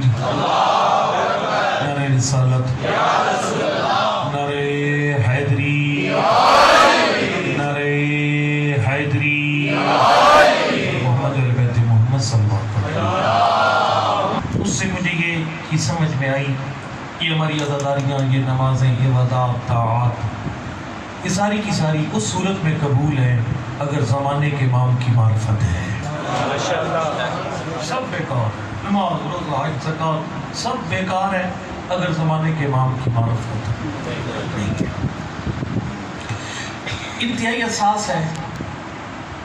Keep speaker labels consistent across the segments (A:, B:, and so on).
A: تکبیر، نعرہ رسالت، نعرہ حیدری، نعرہ حیدری، محمد اہل بیت محمد صلی اللہ علیہ وسلم۔ اس سے مجھے یہ سمجھ میں آئی کہ ہماری عزاداریاں، یہ نمازیں، یہ وداعت، طاعات، یہ ساری کی ساری اس صورت میں قبول ہے اگر زمانے کے امام کی معرفت ہے۔ سب بیکار ہے، نماز، روزہ، حج، زکوٰۃ سب بیکار ہے اگر زمانے کے امام کی معرفت نہیں ہے۔ انتہائی اساس ہے،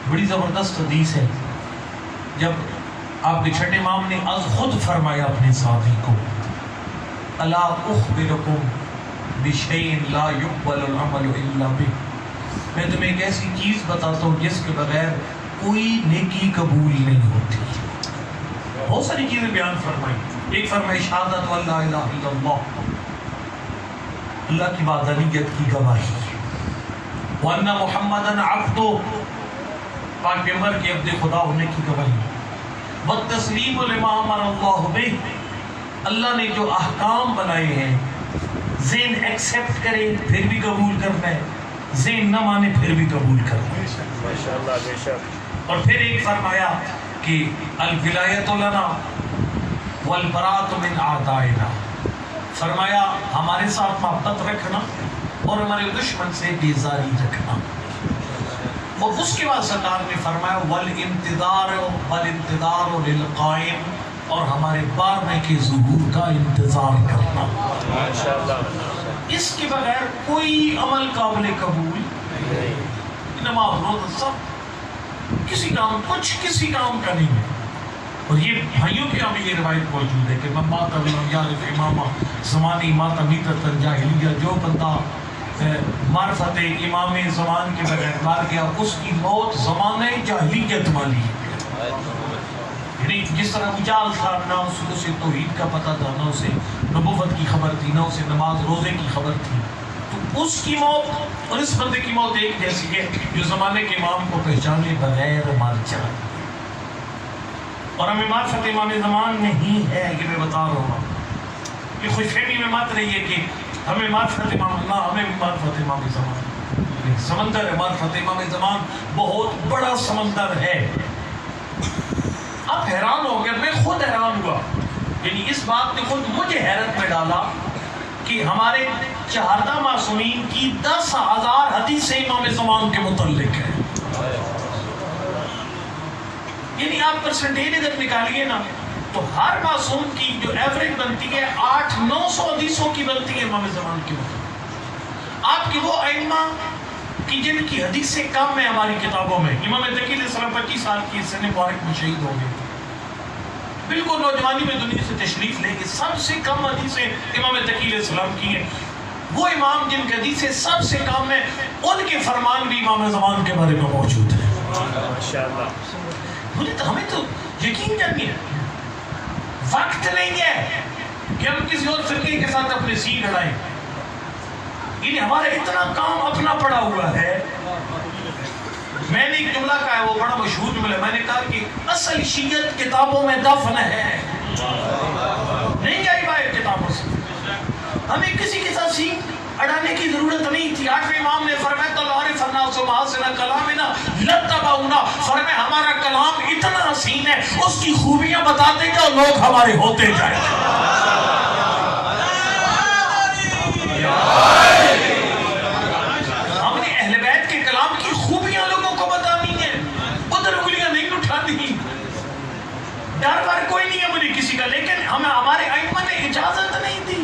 A: بڑی زبردست حدیث ہے۔ جب آپ کے چھٹے امام نے از خود فرمایا اپنے ساتھی کو، الا اخبرکم بشیء لا یقبل العمل الا بہ، میں تمہیں ایک ایسی چیز بتاتا ہوں جس کے بغیر کوئی نیکی قبول نہیں ہوتی۔ بہت ساری چیزیں بیان فرمائی، ایک فرمائی شہادت لا الہ الا اللہ، اللہ کی وحدانیت کی گواہی، وان محمدًا عبدہ، پاک پیغمبر کے عبد خدا ہونے کی گواہی، والتسلیم لما امر اللہ بہ، اللہ نے جو احکام بنائے ہیں ذہن ایکسیپٹ کرے پھر بھی قبول کرنا ہے، ذہن نہ مانے پھر بھی قبول کرنا ہے۔
B: ماشاءاللہ، بے شک۔
A: اور پھر ایک فرمایا کہ الولایۃ لنا والبراءۃ من اعدائنا، فرمایا ہمارے ساتھ محبت رکھنا اور ہمارے دشمن سے بیزاری رکھنا۔ اور اس کے بعد سرکار نے فرمایا والانتظار للقائم، اور ہمارے بارنے کے ظہور کا انتظار کرنا۔
B: ماشاءاللہ۔
A: اس کے بغیر کوئی عمل قابل قبول نہیں، نماز، روزہ سب کسی کام کا نہیں ہے۔ اور یہ بھائیوں کے ہمیں یہ روایت موجود ہے کہ من مات ولم یعرف امامہ زمانی مات میتۃ جاہلیہ، جو بندہ معرفت امام زمان کے بغیر مار گیا اس کی موت زمانہ جاہلیت والی ہے۔ یعنی جس طرح اجال تھا، نہ اسے توحید کا پتہ تھا، نہ اسے نبوت کی خبر تھی، نہ اسے نماز روزے کی خبر تھی، تو اس کی موت اور اس بندے کی موت ایک جیسی ہے جو زمانے کے امام کو پہچانے بغیر مر جائے۔ اور ہمیں معرفت امام زمان نہیں ہے، یہ میں بتا رہا ہوں، یہ خوش فہمی میں مت رہی ہے کہ ہمیں معرفت امام اللہ، ہمیں معرفت امام زمان، سمندر ہے معرفت امام زمان، بہت بڑا سمندر ہے۔ آپ حیران ہو گئے، میں خود حیران ہوا، یعنی اس بات نے خود مجھے حیرت میں ڈالا کہ ہمارے 14 معصومین کی 10,000 حدیثیں امام زمان کے متعلق ہیں۔ یعنی آپ پرسنٹیج اگر نکالیے نا تو ہر معصوم کی جو ایوریج بنتی ہے 800-900 حدیثوں کی بنتی ہے امام زمان کی متعلق۔ آپ کی وہ ائمہ کہ جن کی حدیثیں کم ہیں ہماری کتابوں میں، امام تقی علیہ السلام 25 سال کی سن مبارک میں شہید ہو گئے، بالکل نوجوانی میں دنیا سے تشریف لے گئے، سب سے کم حدیثیں امام تقی علیہ السلام کی ہیں۔ وہ امام جن کی حدیثیں سب سے کم ہیں ان کے فرمان بھی امام زمان کے بارے میں موجود ہیں۔
B: ماشاءاللہ۔
A: ہمیں تو یقین کرنی ہے، وقت نہیں ہے کہ ہم کسی اور فرقے کے ساتھ اپنے سین لڑائیں، یعنی ہمارا اتنا کام اپنا پڑا ہوا ہے۔ میں نے ایک جملہ کہا ہے، وہ بڑا مشہور جملہ ہے، میں نے کہا کہ اصل شیعت کتابوں میں دفن ہے، نہیں آئی باہر کتابوں سے۔ ہمیں کسی کے ساتھ سین اڑانے کی ضرورت نہیں تھی۔ 8ویں امام نے فرمایا تلعارف الناس محاسن کلامنا لتبعونا، فرمایا ہمارا کلام اتنا حسین ہے اس کی خوبیاں بتاتے جاؤ لوگ ہمارے ہوتے جائیں۔ ہم نے اہل بیت کے کلام کی خوبیاں لوگوں کو بتانی ہیں، ادھر انگلیاں نہیں اٹھانی، ڈر ور کوئی نہیں ہے مجھے کسی کا، لیکن ہمیں ہمارے ائمہ نے اجازت نہیں دی،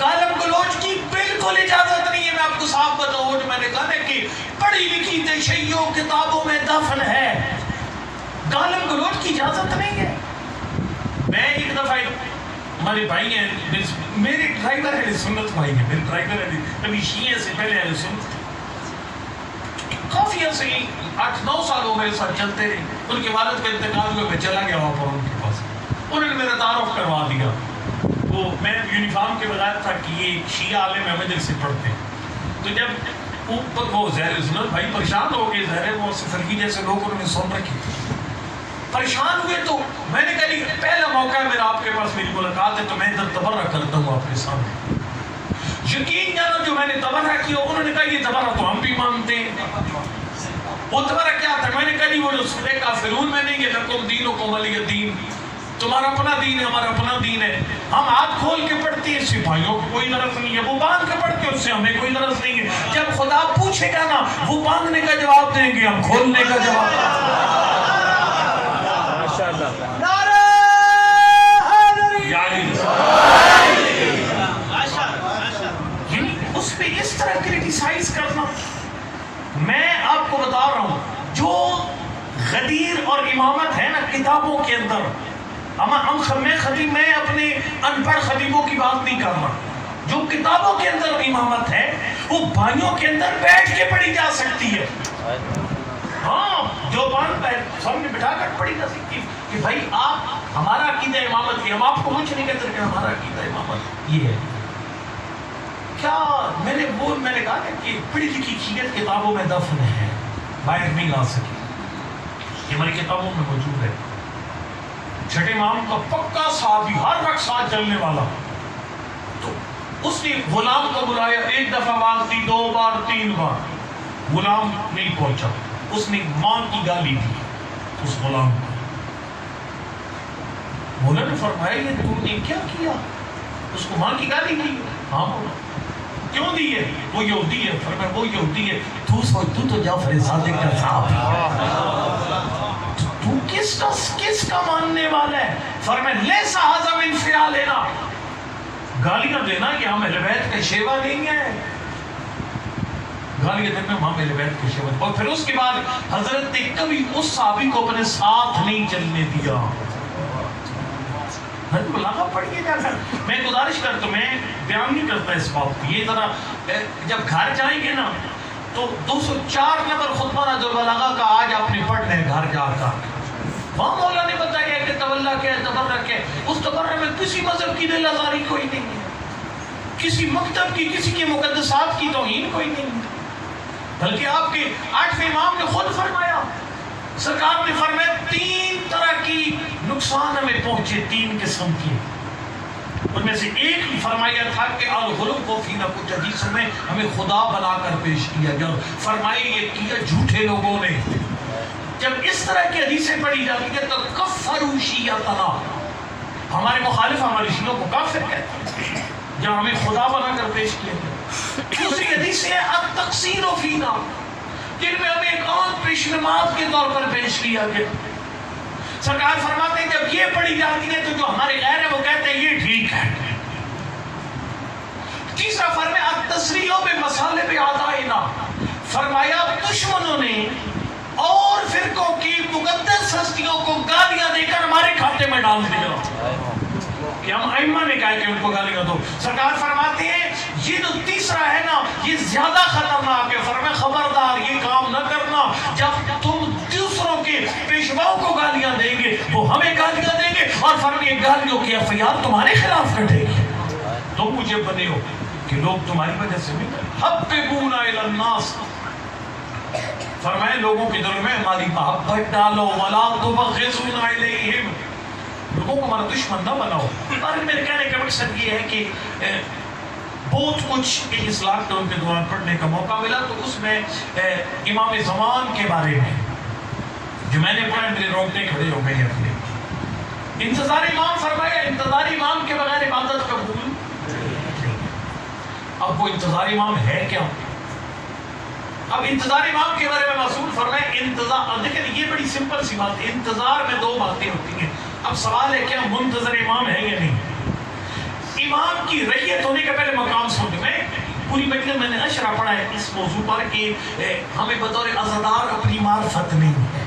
A: گالم گلوچ کی بالکل اجازت نہیں ہے۔ میں آپ کو صاحب بتاؤں، جو میں نے کہا نا کہ پڑھی لکھی تشیع کتابوں میں دفن ہے، گالم گلوچ کی اجازت نہیں ہے۔ میں ایک دفعہ ہمارے بھائی ہیں، میرے ڈرائیور اہل سنت بھائی ہیں، میرے ڈرائیور کبھی شیعہ سے پہلے اہل سنت، کافی عرصے 8-9 سال وہ میرے ساتھ چلتے رہے۔ ان کے والد کا انتقال ہوئے، میں چلا گیا وہاں پر ان کے پاس، انہوں نے میرا تعارف کروا دیا۔ وہ میں یونیفارم کے بغیر تھا کہ یہ شیعہ عالم احمد سے پڑھتے، تو جب اوپر وہ زہر سنت بھائی پریشان ہو گئے، زہر وہ سفرگی جیسے لوگ انہوں نے سن رکھے، پریشان ہوئے، تو میں نے کہا پہلا موقع ہے میرا آپ کے پاس میری بات ہے تو میں ادھر تبرہ کرتا ہوں آپ کے سامنے. یقین جانا جو میں نے تبرہ کیا انہوں نے کہا یہ تبرہ تو ہم بھی مانتے ہیں. وہ تبرہ کیا تھا؟ میں نے کہا نہیں وہ جو سورہ کافرون میں نہیں ہے لکم دینکم ولی دین، تمہارا اپنا دین ہے ہمارا اپنا دین ہے. ہم ہاتھ کھول کے پڑھتے ہیں، سپاہیوں کو کوئی غرض نہیں ہے، وہ باندھ کے پڑھتے ہیں اس سے ہمیں کوئی غرض نہیں ہے. جب خدا پوچھے گا نا وہ باندھنے کا جواب دیں گے، ہم کھولنے کا جواب.
B: ماشاءاللہ
A: یعنی اس پہ اس طرح کریٹیسائز کرنا. میں آپ کو بتا رہا ہوں جو غدیر اور امامت ہے نا کتابوں کے اندر، میں اپنے ان پڑھ خطیبوں کی بات نہیں کر رہا، جو کتابوں کے اندر امامت ہے وہ بھائیوں کے اندر بیٹھ کے پڑھی جا سکتی ہے. ہاں جو بات سامنے بٹھا کر پڑھی جا سکتی ہے کہ بھائی آپ ہمارا عقیدہ امامت کی، ہم آپ کو کچھ نہیں کہتے کہ ہمارا عقیدہ امامت یہ ہے. کیا میں نے کہا کہ پڑھی لکھی چیزیں کتابوں میں دفن ہے، باہر نہیں لا سکی. یہ ہماری کتابوں میں موجود ہے. چھٹے امام کا پکا صحابی، ہر وقت ساتھ چلنے والا، تو اس نے غلام کو بلایا، ایک دفعہ آواز دی، 2 بار 3 بار، غلام نہیں پہنچا. اس نے ماں کی گالی دی اس غلام کو. مولا نے فرمایا یہ تم نے کیا کیا؟ اس کو ماں کی گالی دی. ہاں مولا. کیوں دی ہے؟ وہ یہودی ہے. فرمایا وہ یہودی ہے، تو جعفر صادق کا صاحب تو کس کا ماننے والا ہے؟ فرمایا لیسا ھذا من فعالنا، گالیاں دینا کہ ہم اہل بیت کے شیوا نہیں ہیں، گالیاں دینا ہم اہل بیت کے شیوا. اور پھر اس کے بعد حضرت نے کبھی اس صحابی کو اپنے ساتھ نہیں چلنے دیا. پڑھیے جا کر میں گزارش کرتا ہوں، میں بیان نہیں کرتا اس بات کی. یہ ذرا جب گھر جائیں گے نا تو 204 نمبر خطبہ نہج البلاغہ کا آج آپ نے پڑھ لیں گھر جا کر. وہاں مولا نے بتایا کہ تولہ کیا ہے، تبرہ کیا ہے. اس تبرہ میں کسی مذہب کی دل آزاری کوئی نہیں ہے، کسی مکتب کی، کسی کے مقدسات کی توہین کوئی نہیں ہے. بلکہ آپ کے 8ویں امام نے خود فرمایا، سرکار نے فرمایا 3 طرح کی نقصان ہمیں پہنچے، 3 قسم کی. ان میں سے ایک فرمایا تھا کہ الغلو فینا، کچھ حدیثوں میں ہمیں خدا بنا کر پیش کیا گیا. فرمایا یہ کیا جھوٹے لوگوں نے. جب اس طرح کی حدیثیں پڑھی جاتی ہیں تو کفروا شیعتنا، ہمارے مخالف ہمارے شیعوں کو کافر کہتے ہیں جب ہمیں خدا بنا کر پیش کیا گیا. دوسری حدیث ہے التقصیر فینا، جن میں ہمیں ایک عام پیش نماز کے طور پر پیش کیا گیا. سرکار فرماتے ہیں جب یہ پڑھی جاتی ہے تو جو ہمارے غیر ہیں وہ کہتے ہیں یہ ٹھیک ہے. تیسرا فرمایا التسریع بمصالح اعدائنا، فرمایا دشمنوں نے اور فرقوں کی مقدس ہستیوں کو گالیاں دے کر ہمارے کھاتے میں ڈال دیا کہ ہم ائمہ نے کہا کہ ان کو گالیاں دو. سرکار فرماتے ہیں یہ جو تیسرا ہے نا یہ زیادہ خطرناک ہے. فرمایا خبردار یہ کام نہ کرنا، جب تم دوسروں کے پیشواؤں کو گالیاں دیں گے وہ ہمیں گالیاں دیں گے، اور فرمایا گالیوں کی FIR تمہارے خلاف کٹے گی. تم مجھے بنے ہو کہ لوگ تمہاری وجہ سے بھی حببونا الی الناس، فرمائے لوگوں کے دل میں ہماری محبت ڈالو، ولا تبغضونا الیہم، لوگوں کو ہمارا دشمن نہ بناؤ. اور میرے کہنے کا مقصد یہ ہے کہ بہت کچھ اس لاک ڈاؤن کے دوران پڑھنے کا موقع ملا، تو اس میں امام زمان کے بارے میں جو میں نے پڑھا میرے روکتے کھڑے ہو گئے اپنے. انتظار امام فرمایا انتظار امام کے بغیر عبادت قبول. اب وہ انتظار امام ہے کیا؟ اب انتظار امام کے بارے میں معصوم فرمائے انتظار، دیکھیں یہ بڑی سمپل سی بات ہے، انتظار میں 2 باتیں ہوتی ہیں. اب سوال ہے کیا منتظر امام ہے یا نہیں؟ امام کی رعیت ہونے کا پہلے مقام سمجھ. میں پوری مجلس میں نے اشرا پڑھا ہے اس موضوع پر کہ ہمیں بطور عزادار اپنی معرفت نہیں ہے.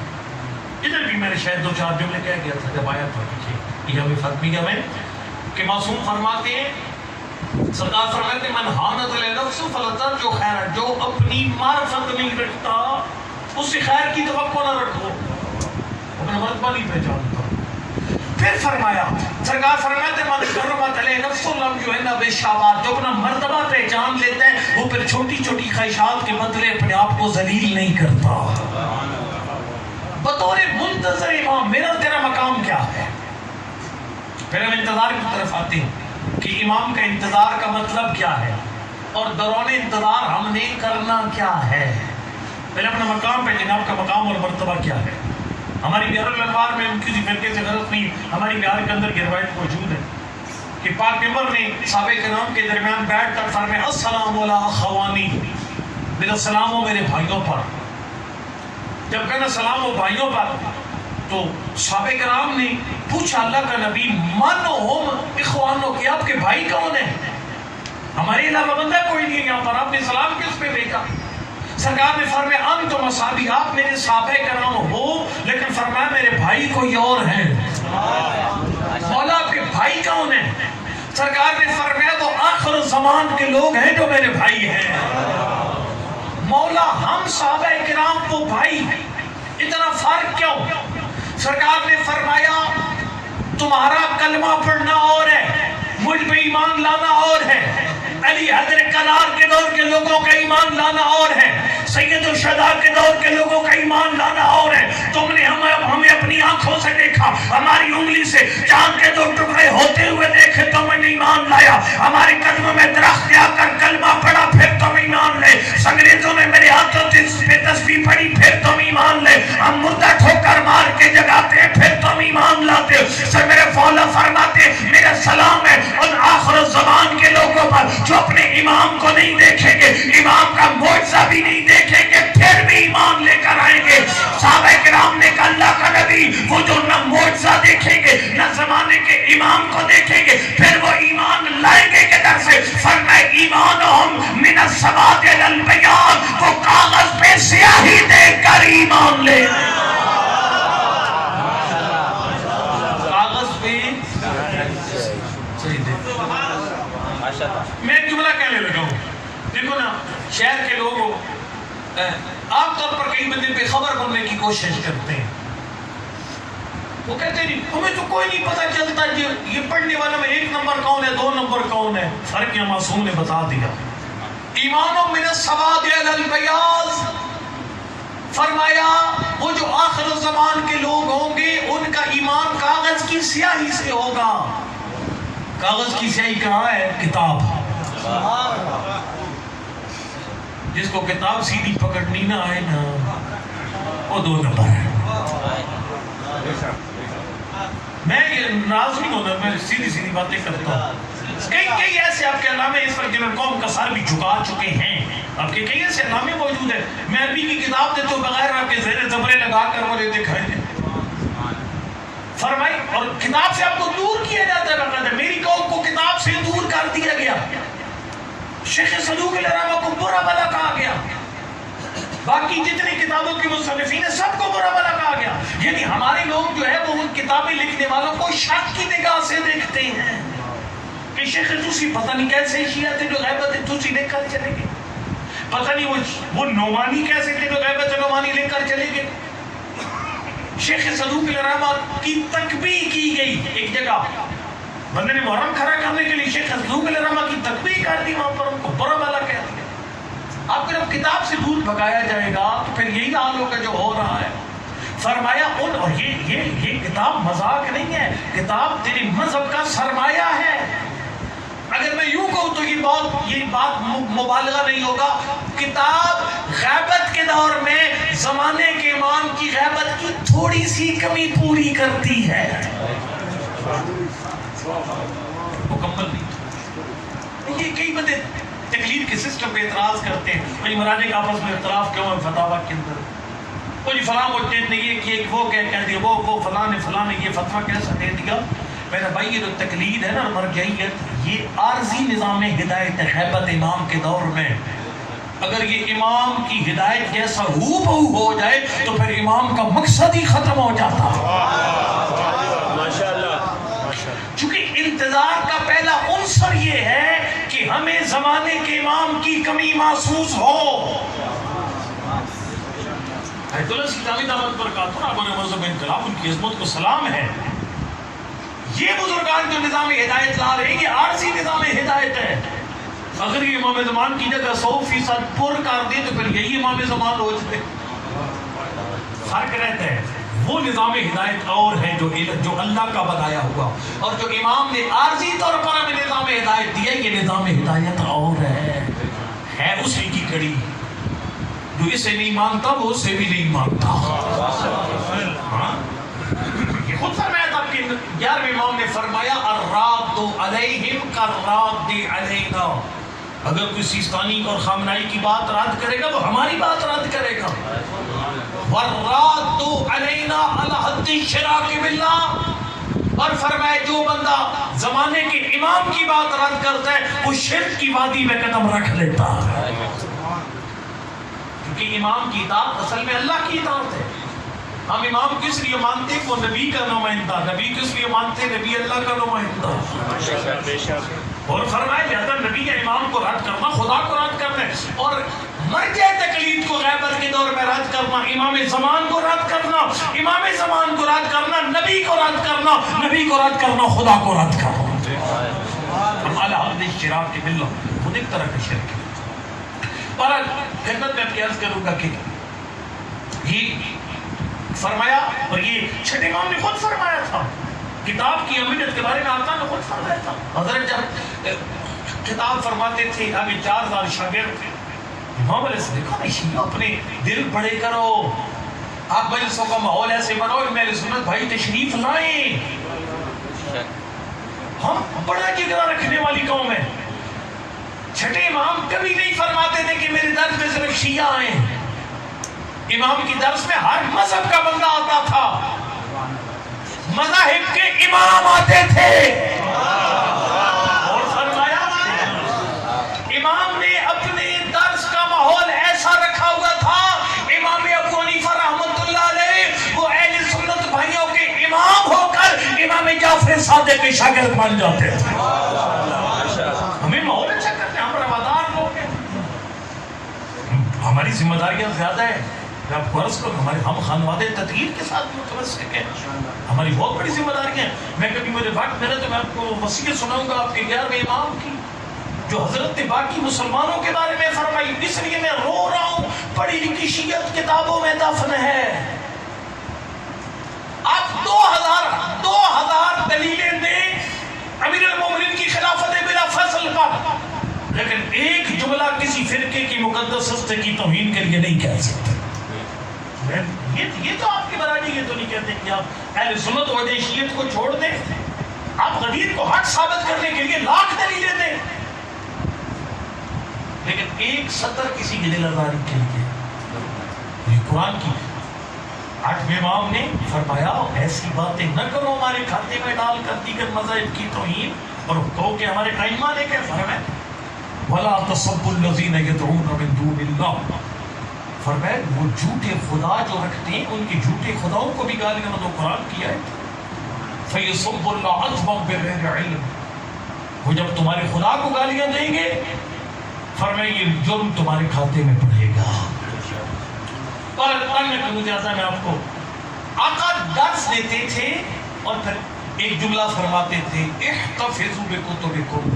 A: ادھر بھی میں نے شاید 2-4 جملے کہہ گیا تھا جب آیا تھا پیچھے یہ ہمیں فتمیہ میں کہ معصوم فرماتے ہیں، سرکار فرماتے ہیں من حانت لنفس فلتر جو خیر، جو اپنی معرفت نہیں رکھتا اس سے خیر کی توقع نہ رکھو، اپنا مرتبہ نہیں پہچانتا. پھر فرمایا سرکار فرماتے ہیں من کرمت علیہ نفس لم یهن بالشہوات، جو اپنا مرتبہ پہچان لیتا ہے وہ پھر چھوٹی چھوٹی خواہشات کے بدلے اپنے آپ کو ذلیل نہیں کرتا. بطور منتظر امام میرا تیرا مقام کیا ہے؟ پھر ہم انتظار کی طرف آتے ہیں کہ امام کا انتظار کا مطلب کیا ہے اور دوران انتظار ہم نے کرنا کیا ہے. پہلے اپنا مقام پہ جناب کا مقام اور مرتبہ کیا ہے. ہماری بہار الانوار میں ہم کسی فرقے سے غلط نہیں, ہماری بہار کے اندر یہ روایت موجود ہے کہ پاک پیغمبر نے صحابہ کرام کے درمیان بیٹھ کر فرمایا السلام علی اخوانی, میرا سلام ہو میرے بھائیوں پر. جب کہنا سلام ہو بھائیوں پر تو صحابہ کرام نے پوچھا اللہ کا نبی من ہم اخوانوں کے, آپ کے بھائی کون ہیں؟ ہمارے علاوہ بندہ کوئی نہیں ہے یہاں پر, آپ نے سلام کس پہ بھیجا؟ سرکار نے فرمایا انتم اصحابی, آپ میرے صحابہ کرام ہو, لیکن فرمایا میرے بھائی کوئی اور ہیں. مولا آپ کے بھائی کون ہیں؟ سرکار نے فرمایا وہ آخر زمان کے لوگ ہیں جو میرے بھائی ہیں. مولا ہم صحابہ کرام وہ بھائی, اتنا فرق کیوں؟ سرکار نے فرمایا تمہارا کلمہ پڑھنا اور ہے, مجھ پہ ایمان لانا اور ہے. علی حیدر کرار کے دور کے لوگوں کا ایمان لانا اور ہے, سید الشہداء کے دور کے لوگوں کا ایمان لانا اور ہے. تم نے ہمیں اپنی آنکھوں سے دیکھا, ہماری انگلی سے چاند کے 2 ٹکڑے ہوتے ہوئے دیکھے, تم نے ایمان لایا. ہمارے قدموں میں درخت آ کر کلمہ پڑھا, پھر تم ایمان لے. انگریزوں نے میرے ہاتھوں سے تسبیح پڑھی, پھر تم ایمان لے. ہم مردہ ٹھوکر مار کے جگاتے ہیں, پھر تم ایمان لاتے. سر میرے فولا فرماتے میرا سلام ہے ان آخر الزمان کے لوگوں پر جو اپنے امام کو نہیں دیکھیں گے, امام کا معجزہ بھی نہیں دیکھیں گے, پھر بھی ایمان لے کر آئیں گے. صحابہ کرام نے کہا اللہ کا نبی وہ جو نہ معجزہ دیکھیں گے نہ زمانے کے امام کو دیکھیں گے, پھر وہ ایمان لائیں گے کدھر سے؟ فرمائے ایمانہم من السواد الی البیاض, وہ کاغذ پہ سیاہی دیکھ کر ایمان لے. کاغذ پہ میں ایک جملہ کہنے لگا ہوں. دیکھو نا شہر کے لوگ عام طور پر کئی بندے بے خبر بننے کی کوشش کرتے ہیں. وہ کہتے ہیں ہمیں تو کوئی نہیں پتہ چلتا یہ پڑھنے والا میں 1 نمبر کون ہے 2 نمبر کون ہے. فرق یا معصوم نے بتا دیا. ایمان من السواد الی البیاض, فرمایا وہ جو آخر الزمان کے لوگ ہوں گے ان کا ایمان کاغذ کی سیاہی سے ہوگا. کاغذ کی سیاہی کہاں ہے؟ کتاب. جس کو کتاب سیدھی پکڑنی نہ آئے نا وہ 2 نمبر ہے. میں ناراض نہیں ہوتا, میں سیدھی باتیں کرتا ہوں. کئی ایسے آپ کے علامے اس پر جنہوں قوم کا سر بھی جھکا چکے ہیں, آپ کے کئی ایسے علامے موجود ہیں. میں عربی کی کتاب دیتا ہوں بغیر آپ کے زیر زبرے لگا کر وہ لیتے کھائے ہیں فرمائی, اور کتاب سے آپ کو دور کیا جاتا ہے. باقاعدہ میری قوم کو کتاب سے دور کر دیا گیا. شیخ صدوق علیہ رحمہ کو برا بلا کہا گیا, باقی جتنی کتابوں کے مصنفین ہیں سب کو برا بلا کہا گیا. یعنی ہمارے لوگ جو ہے وہ ان کتابیں لکھنے والوں کو شک کی نگاہ سے دیکھتے ہیں کہ شیخ توسی پتہ نہیں کیسے شیعہ تھے جو غیبت توسی لے کر چلے گئے, پتہ نہیں وہ نعمانی کیسے تھے جو غیبت نعمانی لے کر چلے گئے. شیخ صدوق علیہ رحمہ کی تکبیر کی گئی ایک جگہ, بندے نے محرم کھڑا کرنے کے لیے شیخ صدوق علیہ رحمہ کی تکبیر کر دی, وہاں پر ان کو برا بلا کہہ دیا. آپ کو جب کتاب سے دور بھگایا جائے گا تو پھر یہی حال ہوگا جو ہو رہا ہے. فرمایا اور یہ کتاب مذاق نہیں ہے, کتاب تیری مذہب کا سرمایہ ہے. اگر میں یوں کہوں تو یہ بات مبالغہ نہیں ہوگا. کتاب غیبت کے دور میں زمانے کے امام کی غیبت کی تھوڑی سی کمی پوری کرتی ہے, مکمل نہیں. یہ کئی بندے تقلید کے سسٹم پہ اعتراض کرتے ہیں, بھائی مرانے کا آپس میں اختلاف کیوں ہے فتاوی کے اندر, وہ جی فلاں مجتہد نے یہ کیا, وہ کہہ دیا, وہ فلاں نے یہ فتویٰ کیسا دے دیا. میرا بھائی یہ جو تقلید ہے نا مرجعیت, یہ عارضی نظام ہدایت غیبت امام کے دور میں. اگر یہ امام کی ہدایت جیسا ہو بہو ہو جائے تو پھر امام کا مقصد ہی ختم ہو جاتا. چونکہ انتظار کا پہلا عنصر یہ ہے کہ ہمیں زمانے کے امام کی کمی محسوس ہو. حیدر اللہ سیدھاوی دعوت پر کہا تھا ابو مذہب انقلاب, ان کی عظمت کو سلام ہے. یہ بزرگان جو نظام ہدایت لا رہے ہیں یہ عارضی نظام ہدایت ہے. اگر یہ امام زمان کی جگہ 100% پر کر دے تو پھر یہی امام زمان ہو جائے. فرق رہتا ہے. وہ نظام ہدایت اور ہے جو اللہ کا بتایا ہوا، اور جو امام نے عارضی طور پر ہمیں نظام ہدایت دیا، یہ نظام ہدایت اور ہے اسی کی کڑی، جو اسے نہیں مانتا وہ اسے بھی نہیں مانتا۔ یہ خود فرمایا تھا کہ 11ویں امام نے فرمایا الراد علیہم کالراد علینا، اگر کوئی سیستانی اور خامنائی کی بات رد کرے گا وہ ہماری بات رد کرے گا، والراد علینا علی حد الشراک باللہ، اور فرمایا جو بندہ زمانے کے امام کی بات رد کرتا ہے وہ شرک کی وادی میں قدم رکھ لیتا ہے، کیونکہ امام کی اطاعت اصل میں اللہ کی اطاعت ہے۔ ہم امام کس لیے مانتے ہیں؟ وہ نبی کا نمائندہ، نبی کس لیے مانتے ہیں؟ نبی اللہ کا نمائندہ۔ اور فرمایا لہذا نبی یا امام کو رد کرنا خدا کو رد کرنا ہے، اور مرجع تقلید کو غیبت کے دور میں رد کرنا، امام زمان کو رد کرنا، امام زمان کو رد کرنا، نبی کو رد کرنا، نبی کو رد کرنا، خدا کو رد کرنا، ہم اعلی حد الشراک باللہ، خود ایک طرح کا شرک ہے۔ اور خدمت میں آپ کی عرض کروں گا کہ یہ فرمایا، اور یہ چھٹے امام نے خود فرمایا تھا، کتاب کی اہمیت کے بارے میں آتا نے خود فرمایا تھا۔ حضرت جب کتاب فرماتے تھے ابھی 4000 شاگرد تھے، امام علیہ السلام دیکھو نا شیعہ اپنے دل بڑے کرو، آپ مجلسوں کا ماحول ایسے بناؤ، میرے سنت بھائی تشریف لائیں، ہم بڑا جگرا رکھنے والی قوم ہے۔ چھٹے امام کبھی نہیں فرماتے تھے کہ میرے درس میں صرف شیعہ آئیں، امام کی درس میں ہر مذہب کا بندہ آتا تھا، مذاہب کے امام آتے تھے، اور فرمایا امام نے اپنے درس کا ماحول ایسا رکھا ہوا تھا، امام ابو حنیفہ رحمۃ اللہ علیہ وہ اہل سنت بھائیوں کے امام ہو کر امام جعفر صادق کے شاگرد بن جاتے تھے۔ ہمیں ماحول اچھا کرتے ہیں، ہم روادار لوگ ہیں، ہماری ذمہ داریاں زیادہ ہیں۔ میں آپ کو عرض کروں ہم خانوادے تطہیر کے ساتھ متمسک ہیں، ہماری بہت بڑی ذمہ داریاں ہیں۔ میں کبھی مجھے وقت ملے تو میں آپ کو وصیت سناؤں گا آپ کے 11ویں امام کی، جو حضرت نے باقی مسلمانوں کے بارے میں فرمائی، اس لیے میں رو رہا ہوں، پڑھی لکھی شیعت کتابوں میں دفن ہے۔ آپ 2000 دلیلیں دیں امیر المومنین کی خلافت بلا فصل پر، لیکن ایک جملہ کسی فرقے کی مقدس ہستی کی توہین کے لیے نہیں کہہ سکتے۔ یہ تو آپ کی برادری، یہ تو نہیں کہتے کہ آپ اہل سنت و شیعت کو چھوڑ دیں، آپ غدیر کو حق ثابت کرنے کے لیے لاکھ دلیلیں دیں، لیکن ایک سطر کسی کی دل آزاری کے لیے، یہ قرآن کی 8ویں امام نے فرمایا ایسی باتیں نہ کرو ہمارے کھاتے میں ڈال کر دیگر مذاہب کی توہین، اور کہو کہ ہمارے ائمہ نے کیا فرمایا وَلَا تَسُبُّوا الَّذِينَ يَدْعُونَ مِن دُونِ اللَّهِ، فرمایا وہ جھوٹے خدا جو رکھتے ہیں ان کے جھوٹے خداؤں کو بھی گالیاں تو قرآن کی ہے فَيَسُبُّ اللَّهَ عَدْوًا بِغَيْرِ عِلْمٍ، وہ جب تمہارے خدا کو گالیاں دیں گے فرمایا یہ جرم تمہارے کھاتے میں پڑے گا۔ اور میں آپ کو آقا درس دیتے تھے اور پھر ایک جملہ فرماتے تھے احتفظوا بکتبکم،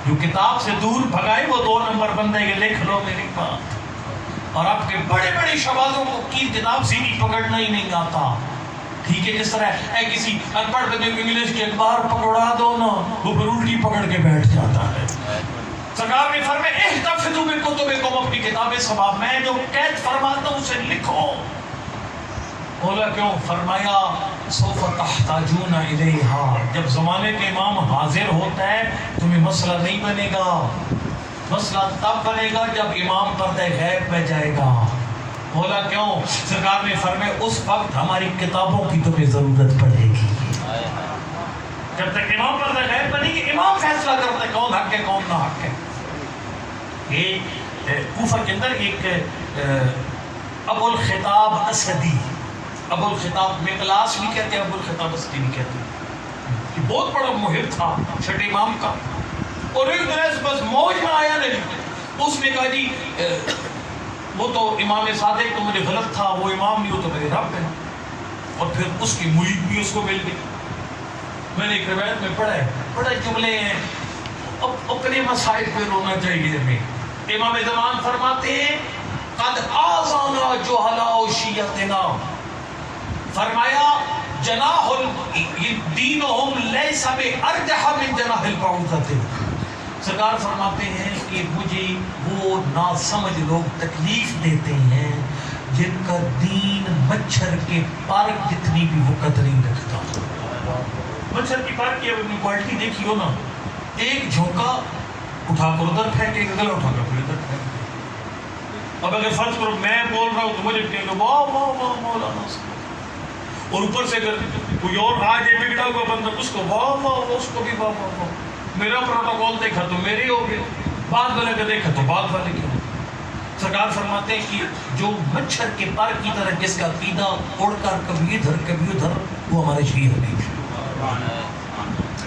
A: جو کتاب سے دور بھگائے وہ 2 نمبر بندہ ہے، لکھ لو میری بات، اور آپ کے بڑے بڑے شوازوں کو کی کتاب سیدھی پکڑنا ہی نہیں آتا، ٹھیک ہے، جس طرح اے کسی ان پڑھ بندے کو انگلش کے اخبار پکڑا دو نا وہ پھر الٹی پکڑ کے بیٹھ جاتا ہے۔ سرکار نے فرمایا احتفظوا بکتبکم، اپنی کتابیں ثواب میں جو قید فرماتا ہوں اسے لکھو۔ بولا کیوں؟ فرمایا سوف تحتاجون الیہا، جب زمانے کے امام حاضر ہوتا ہے تمہیں مسئلہ نہیں بنے گا، مسئلہ تب بنے گا جب امام پردہ غیب میں جائے گا۔ بولا کیوں؟ سرکار نے فرمایا اس وقت ہماری کتابوں کی تمہیں ضرورت پڑے گی، جب تک امام پردہ غیب بنے گی امام فیصلہ کرتا ہے کون حق ہے کون نہ حق ہے۔ یہ کوفہ کے اندر ایک ابو الخطاب اسدی، ابو الخطاب مقلاس بھی کہتے ہیں، ابو الخطاب اسدی بھی کہتے ہیں، یہ بہت بڑا مہر تھا چھٹے امام کا، اور ایک دن ایسے بس موج میں آیا نہیں، اس نے کہا جی وہ تو امام صادق تو مجھے غلط تھا، وہ امام نہیں، وہ تو میرے رب ہے، اور پھر اس کی مرید بھی اس کو مل گئی۔ میں نے ایک روایت میں پڑھا ہے، بڑے جملے ہیں، اپنے مسائل پہ رونا چاہیے ہمیں۔ امام زمان فرماتے ہیں قد آذانا جہلاء شیعتنا، فرمایا جناح دینہم لیس بارجح من جناح البعوضۃ. سرکار فرماتے ہیں کہ مجھے وہ ناسمجھ لوگ تکلیف دیتے ہیں جن کا دین مچھر کے پر جتنی بھی وہ قدر نہیں رکھتا. مچھر کی پر کی اپنی کوالٹی دیکھی ہو نا, ایک جھونکا اٹھا کر ادھر پھینکے, ایک گلا اٹھا کر پھر ادھر پھینکے. اب اگر فرض کرو میں بول رہا ہوں تو مجھے کہیں گے واہ واہ واہ مولانا, اور اوپر سے اگر کوئی اور آ جائے بگڑا ہوا بندہ اس کو واہ واہ, اس کو بھی واہ واہ واہ. میرا پروٹوکول دیکھا تو میرے ہو گئے, بعد والے کا دیکھا تو بعد والے کے ہو. سرکار فرماتے ہیں کہ جو مچھر کے پر کی طرح جس کا عقیدہ اڑ کر کبھی ادھر کبھی ادھر, وہ ہمارے شیعہ نہیں.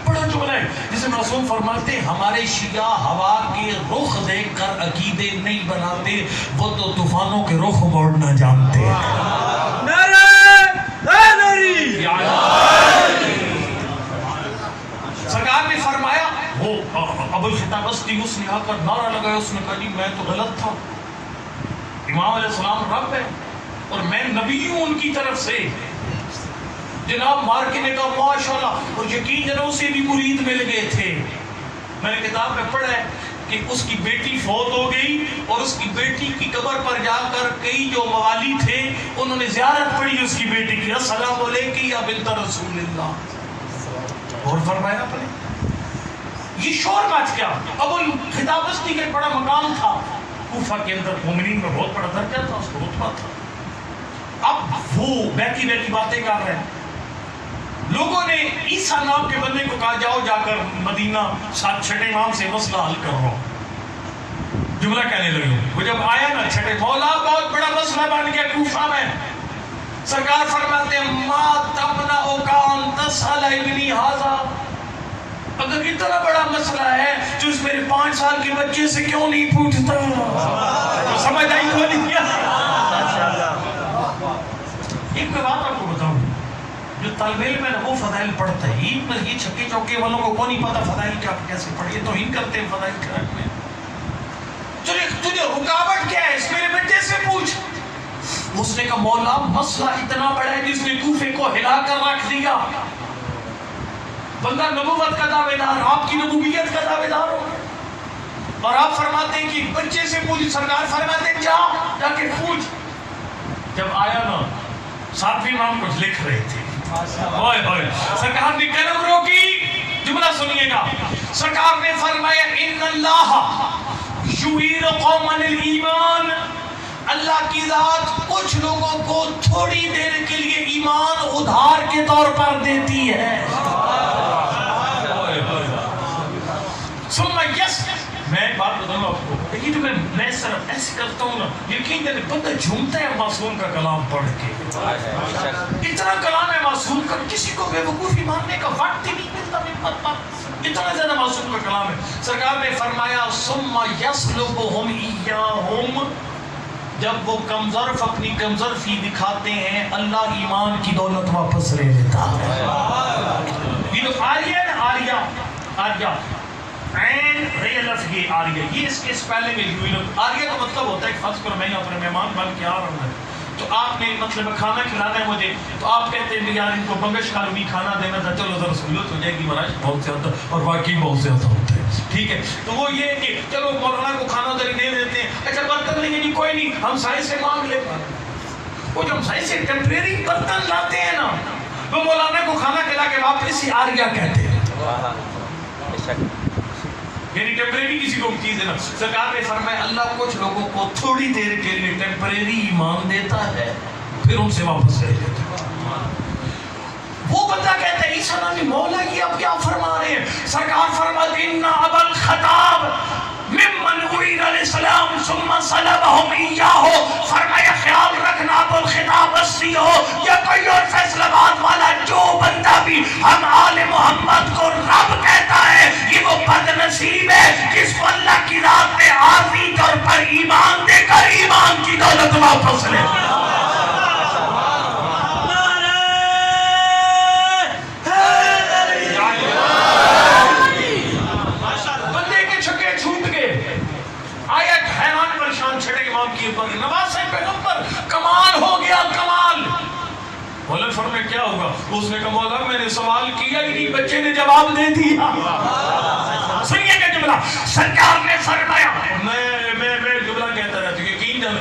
A: بڑا جملہ ہے جسے معصوم فرماتے ہیں ہمارے شیعہ ہوا کے رخ دیکھ کر عقیدے نہیں بناتے, وہ تو طوفانوں کے رخ موڑنا جانتے ہیں. سرکار نے فرمایا وہ ابو الخطاب بستی اس نے آ کر نعرہ لگایا, اس نے کہا جی میں تو غلط تھا, امام علیہ السلام رب ہے اور میں نبی ہوں ان کی طرف سے. جناب مار کے نے کہا ماشاءاللہ, اور یقین جناب اسے بھی مرید مل گئے تھے. میں نے کتاب میں پڑھا ہے کہ اس کی بیٹی فوت ہو گئی اور اس کی بیٹی کی قبر پر جا کر کئی جو موالی تھے انہوں نے زیارت پڑھی اس کی بیٹی کی, السلام علیکم یا بنت رسول اللہ. اور فرمایا اپنے یہ شور مچ گیا. ابو الخطاب بستی کا ایک بڑا مقام تھا کوفہ کے اندر, مومنین میں بہت بڑا درجہ تھا, اس کو رتبہ تھا. اب وہ بیٹھی بیٹھی باتیں کر رہے ہیں. لوگوں نے عیسیٰ نام کے بندے کو کہا جاؤ جا کر مدینہ چھٹے امام سے مسئلہ حل کرو. جملہ کہنے لگے. وہ جب آیا نا چھٹے, مولا بہت بڑا مسئلہ بن گیا کوفہ میں. سرکار فرماتے ہیں ما تمنعک ان تسأل ابنی ھذا, اگر اتنا بڑا مسئلہ ہے جو اس میرے 5 سال کے بچے سے کیوں نہیں پوچھتا. سمجھ آئی تو نہیں کیا. ایک میں بات آپ کو بتاؤں, جو طالب علم ہے وہ فضائل پڑھتا ہے. یہ چھکے چوکے والوں کو نہیں پتا فضائل کیا کیسے پڑھے, تو ہی کرتے ہیں فضائل کے رکھ میں. تجھے رکاوٹ کیا ہے, اس میرے بچے سے پوچھ. اس نے کہا مولا مسئلہ اتنا بڑا ہے جس نے کوفے کو ہلا کر رکھ دیا. بندہ نبوت کا دعوے دار, آپ کی نبویت کا دعوے دار ہو, اور آپ فرماتے ہیں کہ بچے سے پوچھ. سرکار فرماتے ہیں جا کے پوچھ. جب آیا نا 7ویں امام کچھ لکھ رہے تھے, سرکار نے قلم روکی. جملہ سنیے گا. سرکار نے فرمایا ان اللہ یعیر قوما الایمان, اللہ کی ذات کچھ لوگوں کو تھوڑی دیر کے لیے ایمان ادھار کے طور پر دیتی ہے. میں ایک بات بتاؤں گا آپ کو, یہ جو میں صرف ایسے کرتا ہوں نا, یقین جانے بندہ جھومتا ہے معصوم کا کلام پڑھ کے. اتنا کلام ہے معصوم کا, کسی کو بے وقوفی ماننے کا وقت ہی نہیں ملتا ممت پر, اتنا زیادہ معصوم کا کلام ہے. سرکار نے فرمایا ثم یسلبہم ایاہم, جب وہ کمزرف اپنی کمزرفی دکھاتے ہیں اللہ ایمان کی دولت واپس لے لیتا ہے. یہ تو آریہ ہے نا, آریہ عین ری لفظ یہ آریہ, یہ اس کے پہلے میں آریہ کا مطلب ہوتا ہے کہ فرض کرو میں یہاں پر مہمان بن کے آ رہا ہوں, تو آپ نے مطلب کھانا کھلانا ہے مجھے, تو آپ کہتے ہیں یار ان کو بنگش کالونی کھانا دینا تھا, چلو ذرا سہولت ہو جائے گی مہاراج, بہت زیادہ, اور واقعی بہت زیادہ ہوتا ہے. ٹھیک ہے, تو وہ یہ کہ چلو مولانا کو کھانا ادھر دے دیتے ہیں. اچھا برتن لیں گے نہیں, کوئی نہیں ہم سائے سے مانگ لیں. وہ جو ہم سائے سے ٹیمپریری برتن لاتے ہیں نا, وہ مولانا کو کھانا کھلا کے واپس ہی آریہ کہتے ہیں, یعنی ٹیمپریری کسی کو چیز ہے نا. سرکار نے فرمایا اللہ کچھ لوگوں کو تھوڑی دیر کے لیے ٹیمپریری ایمان دیتا ہے, پھر ان سے واپس لے لیتا ہے. وہ بندہ کہتا ہے عیسیٰ نامی مولا یہ اب کیا فرما رہے ہیں. سرکار فرماتے ان ابا الخطاب ممن عید علیہ السلام ثم صلبہم ایاہو, فرمایا خیال رکھنا ابو الخطاب بستی ہو یا کوئی اور فیصلہ باد والا, جو بندہ بھی ہم آل محمد کو رب کہتا ہے یہ وہ بد نصیب ہے جس کو اللہ کی ذات نے عارضی طور پر ایمان دے کر ایمان کی دولت واپس لے. نواز صاحب پیغمبر کمال ہو گیا, کمال. مولانا ہی نہیں, بچے نے جواب دے دیا. سنیے گا جملہ, سرکار نے فرمایا, میں جملہ کہتا رہتا ہوں, یقین جانا,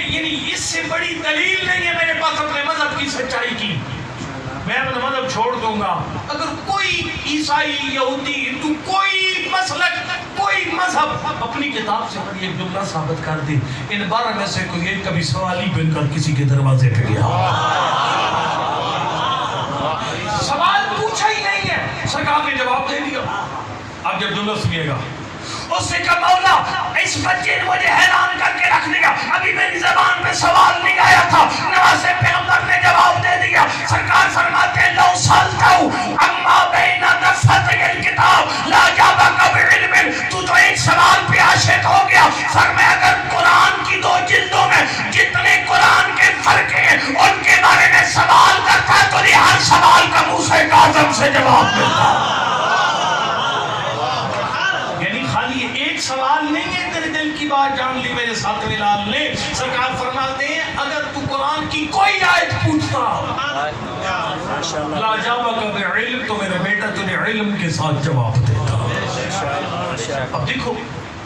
A: یعنی اس سے بڑی دلیل نہیں ہے میرے پاس اپنے مذہب کی سچائی کی. میں اپنا مذہب چھوڑ دوں گا اگر کوئی عیسائی, یہودی, ہندو, کوئی مسلک, کوئی مذہب اپنی کتاب سے بڑی ایک جملہ ثابت کر دے. ان 12 میں سے کوئی ایک کبھی سوالی بن کر کسی کے دروازے پہ گیا, سوال پوچھا ہی نہیں ہے, سرکار نے جواب دے دیا. آپ جب جملہ سنیے گا, اس نے کہا مولا اس بچے نے مجھے حیران کر کے رکھ دیا, ابھی میری زبان پہ سوال نہیں آیا تھا, نواز پیغمبر نے جواب دے دیا. سرکار فرماتے ہیں لو سالتاؤ اما بین دفتر الکتاب لا جابک بعلم, تو ایک سوال پہ عاشق ہو گیا. فرمایا اگر قرآن کی 2 جلدوں میں جتنے قرآن کے فرق ہیں ان کے بارے میں سوال کرتا تو نہیں ہر سوال کا موسیٰ کاظم سے جواب ملتا. سوال نہیں ہے, تیرے دل کی بات جان لی میرے ساتویں لال نے. سرکار فرماتے ہیں اگر تو قرآن کی کوئی آیت پوچھتا لا جابک بعلم, تو میرا بیٹا تجھے علم کے ساتھ جواب دیتا. اب دیکھو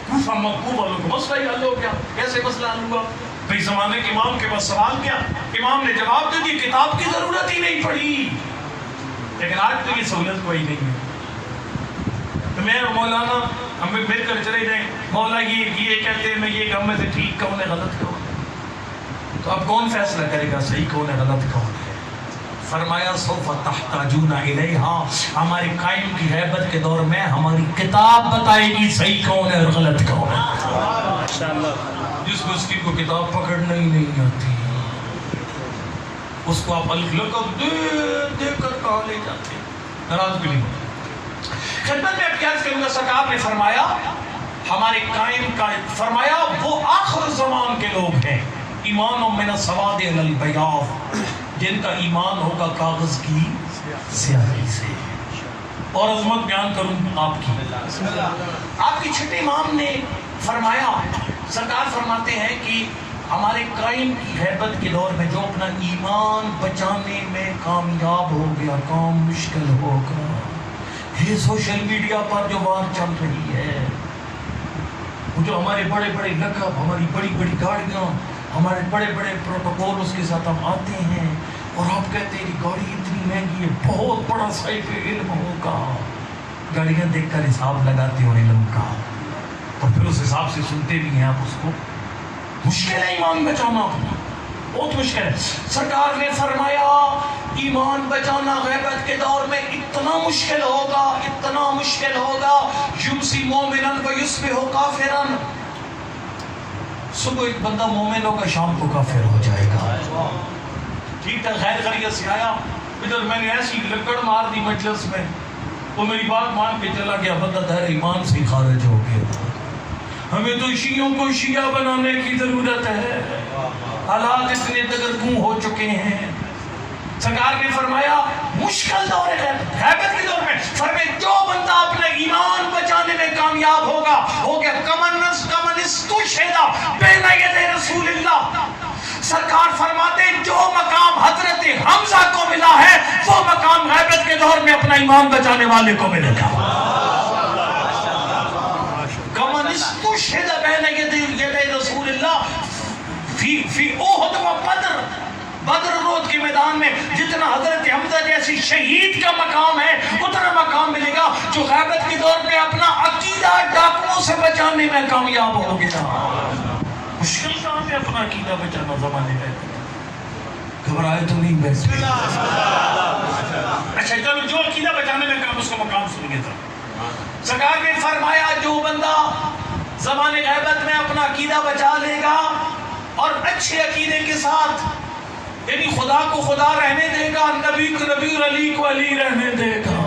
A: کوفہ مکہ والوں کو مسئلہ ہی حل ہو گیا. کیسے مسئلہ حل ہوا؟ بھئی زمانے کے امام کے پاس سوال کیا, امام نے جواب دے دی, کتاب کی ضرورت ہی نہیں پڑی. لیکن آج تو یہ سہولت کوئی نہیں ہے. میں اور مولانا ہم مل کر چلے جائیں, مولا یہ کہتے ہیں میں یہ ہم میں سے ٹھیک کون ہے غلط کون ہے, تو اب کون فیصلہ کرے گا صحیح کون ہے غلط کون ہے؟ فرمایا سوف تحتاجون الیہا, ہمارے قائم کی غیبت کے دور میں ہماری کتاب بتائے گی صحیح کون ہے اور غلط کون ہے. جس مسکین کو کتاب پکڑنا ہی نہیں آتی اس کو آپ لقب دے کر کہاں لے جاتے ہیں, ناراض بھی نہیں. خدمت میں عرض کروں گا, سرکار نے فرمایا ہمارے قائم کا, فرمایا وہ آخر زمان کے لوگ ہیں ایمان من السواد الی البیاض, جن کا ایمان ہوگا کاغذ کی سیاہی سے. اور عظمت بیان کروں آپ کی چھٹے امام نے فرمایا, سرکار فرماتے ہیں کہ ہمارے قائم کی غیبت کے دور میں جو اپنا ایمان بچانے میں کامیاب ہو گیا کام مشکل ہوگا. یہ سوشل میڈیا پر جو وار چل رہی ہے, جو ہمارے بڑے بڑے لقب, ہماری بڑی بڑی گاڑیاں, ہمارے بڑے بڑے پروٹوکول اس کے ساتھ ہم آتے ہیں اور آپ کہتے ہیں کہ گاڑی اتنی مہنگی ہے, بہت بڑا صاحب علم ہوگا. گاڑیاں دیکھ کر حساب لگاتے ہو علم کا اور پھر اس حساب سے سنتے بھی ہیں آپ اس کو. مشکل ہے ایمان بچانا, بہت مشکل ہے. سرکار نے فرمایا ایمان بچانا غیبت کے دور میں اتنا مشکل ہوگا, اتنا مشکل ہوگا. یمسی مومنا ویصبح کافرا, صبح ایک بندہ مومن ہوگا شام کو کافر ہو جائے گا. ٹھیک ہے, غیر غریت سے آیا ادھر, میں نے ایسی لکڑ مار دی مجلس میں, وہ میری بات مان کے چلا گیا, بندہ دائرہ ایمان سے خارج ہو گیا. ہمیں تو شیعوں کو شیعہ بنانے کی ضرورت ہے, حالات اتنے دگرگوں ہو چکے ہیں. سرکار نے فرمایا مشکل دور ہے غیبت کے دور میں, فرمایا جو بندہ اپنے ایمان بچانے میں کامیاب ہوگا ہو گیا کمن استشہد بین یدی رسول اللہ. سرکار فرماتے جو مقام حضرت حمزہ کو ملا ہے وہ مقام غیبت کے دور میں اپنا ایمان بچانے والے کو ملے گا. کمن استشہد بین یدی رسول اللہ فی احد و بدر, بدر رود کے میدان میں جتنا حضرت حمزہ جیسی شہید کا مقام ہے اتنا مقام ملے گا جو غیبت کے دور میں اپنا عقیدہ ڈاکوؤں سے بچانے میں کامیاب ہو گیا. مشکل کام ہے اپنا عقیدہ بچانا زمانے میں, گھبرائے تو نہیں بس. اچھا چلو, جو عقیدہ بچانے میں کام اس کا مقام سنیے تھا. سرکار نے فرمایا جو بندہ زمانے غیبت میں اپنا عقیدہ بچا لے گا اور اچھے عقیدے کے ساتھ, یعنی خدا کو خدا رہنے دے گا, نبی کو نبی اور علی کو علی رہنے دے گا,